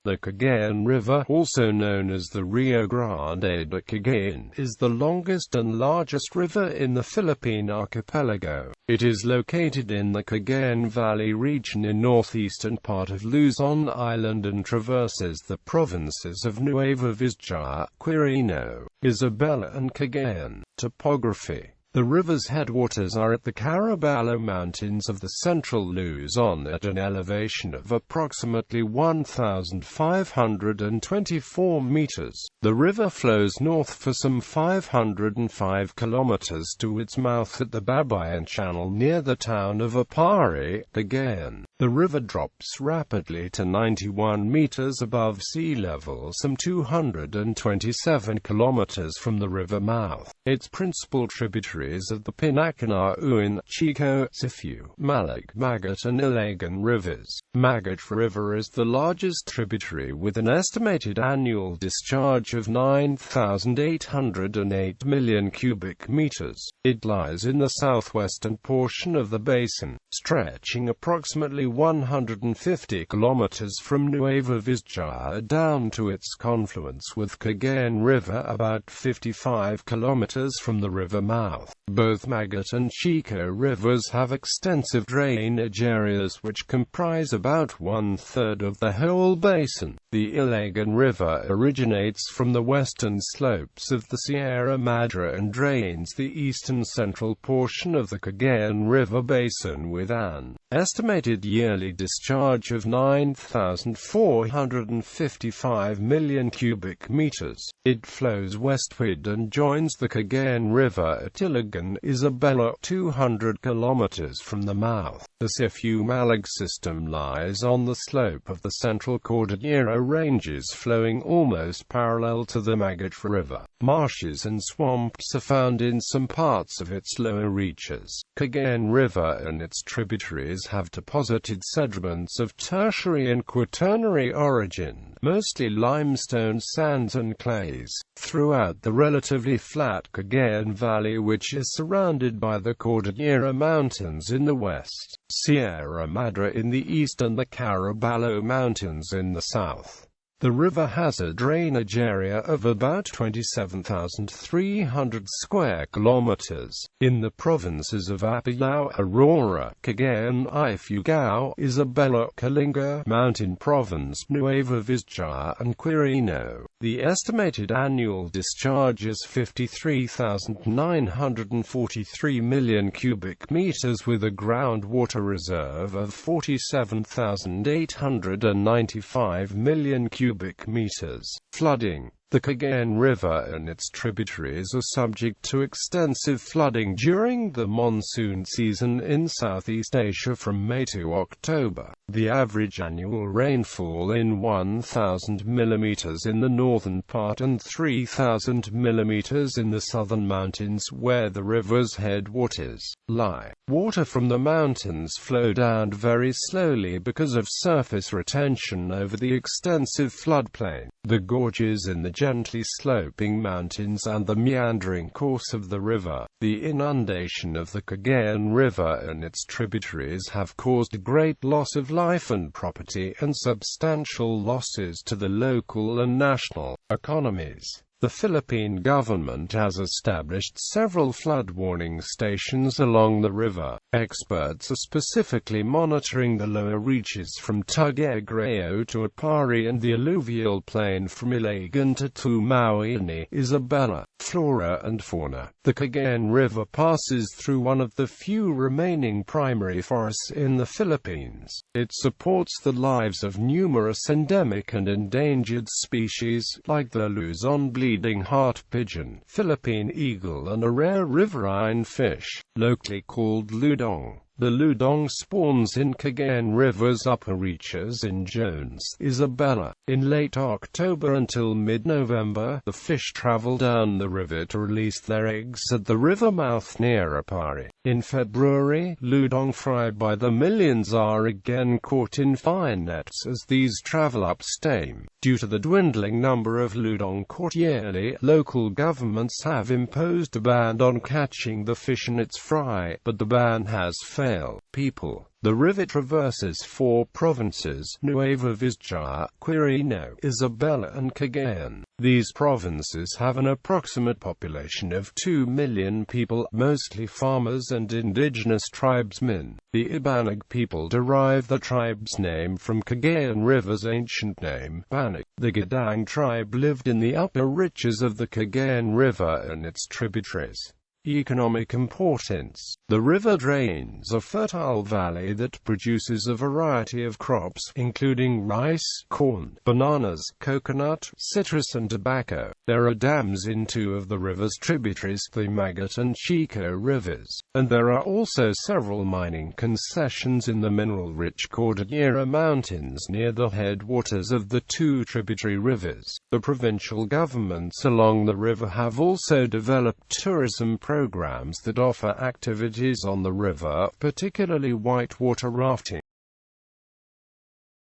The Cagayan River, also known as the Rio Grande de Cagayan, is the longest and largest river in the Philippine Archipelago. It is located in the Cagayan Valley region in northeastern part of Luzon Island and traverses the provinces of Nueva Vizcaya, Quirino, Isabela and Cagayan. Topography. The river's headwaters are at the Caraballo Mountains of the central Luzon at an elevation of approximately 1,524 meters. The river flows north for some 505 kilometers to its mouth at the Babayan Channel near the town of Apari, Cagayan. The river drops rapidly to 91 meters above sea level, some 227 kilometers from the river mouth. Its principal tributaries are the Pinakana-Uin, Chico, Sifu, Malag, Magat and Iligan rivers. Magat River is the largest tributary with an estimated annual discharge of 9,808 million cubic meters. It lies in the southwestern portion of the basin, stretching approximately 150 kilometers from Nueva Vizcaya down to its confluence with Cagayan River about 55 kilometers from the river mouth. Both Magat and Chico rivers have extensive drainage areas which comprise about one-third of the whole basin. The Iligan River originates from the western slopes of the Sierra Madre and drains the eastern central portion of the Cagayan River basin with an estimated yearly discharge of 9,455 million cubic meters. It flows westward and joins the Cagayan River at Iligan, Isabela, 200 kilometers from the mouth. The Sifu-Malag system lies on the slope of the Central Cordillera Ranges, flowing almost parallel to the Magat River. Marshes and swamps are found in some parts of its lower reaches. Cagayan River and its tributaries have deposited sediments of tertiary and quaternary origin, mostly limestone sands and clays, throughout the relatively flat Cagayan Valley, which is surrounded by the Cordillera Mountains in the west, Sierra Madre in the east and the Caraballo Mountains in the south. The river has a drainage area of about 27,300 square kilometers. In the provinces of Apayao, Aurora, Cagayan, Ifugao, Isabela, Kalinga, Mountain Province, Nueva Vizcaya and Quirino, the estimated annual discharge is 53,943 million cubic meters with a groundwater reserve of 47,895 million cubic meters. Flooding. The Cagayan River and its tributaries are subject to extensive flooding during the monsoon season in Southeast Asia from May to October. The average annual rainfall in 1,000 mm in the northern part and 3,000 mm in the southern mountains where the river's headwaters lie. Water from the mountains flow down very slowly because of surface retention over the extensive floodplain. The gorges in the gently sloping mountains and the meandering course of the river. The inundation of the Cagayan River and its tributaries have caused great loss of life and property and substantial losses to the local and national economies. The Philippine government has established several flood warning stations along the river. Experts are specifically monitoring the lower reaches from Tuguegarao to Apari and the alluvial plain from Iligan to Tumaoini, Isabela. Flora and fauna. The Cagayan River passes through one of the few remaining primary forests in the Philippines. It supports the lives of numerous endemic and endangered species, like the Luzon bleeding heart pigeon, Philippine eagle and a rare riverine fish, locally called ludong. The ludong spawns in Cagayan River's upper reaches in Jones, Isabela. In late October until mid-November, the fish travel down the river to release their eggs at the river mouth near Apari. In February, ludong fried by the millions are again caught in fine nets as these travel upstream. Due to the dwindling number of ludong caught yearly, local governments have imposed a ban on catching the fish in its fry, but the ban has failed fail. People. The river traverses 4 provinces: Nueva Vizcaya, Quirino, Isabela and Cagayan. These provinces have an approximate population of 2 million people, mostly farmers and indigenous tribesmen. The Ibanag people derive the tribe's name from Cagayan River's ancient name, Banag. The Gadang tribe lived in the upper reaches of the Cagayan River and its tributaries. Economic importance. The river drains a fertile valley that produces a variety of crops, including rice, corn, bananas, coconut, citrus and tobacco. There are dams in 2 of the river's tributaries, the Magat and Chico rivers, and there are also several mining concessions in the mineral-rich Cordillera Mountains near the headwaters of the 2 tributary rivers. The provincial governments along the river have also developed tourism programs that offer activities on the river, particularly whitewater rafting.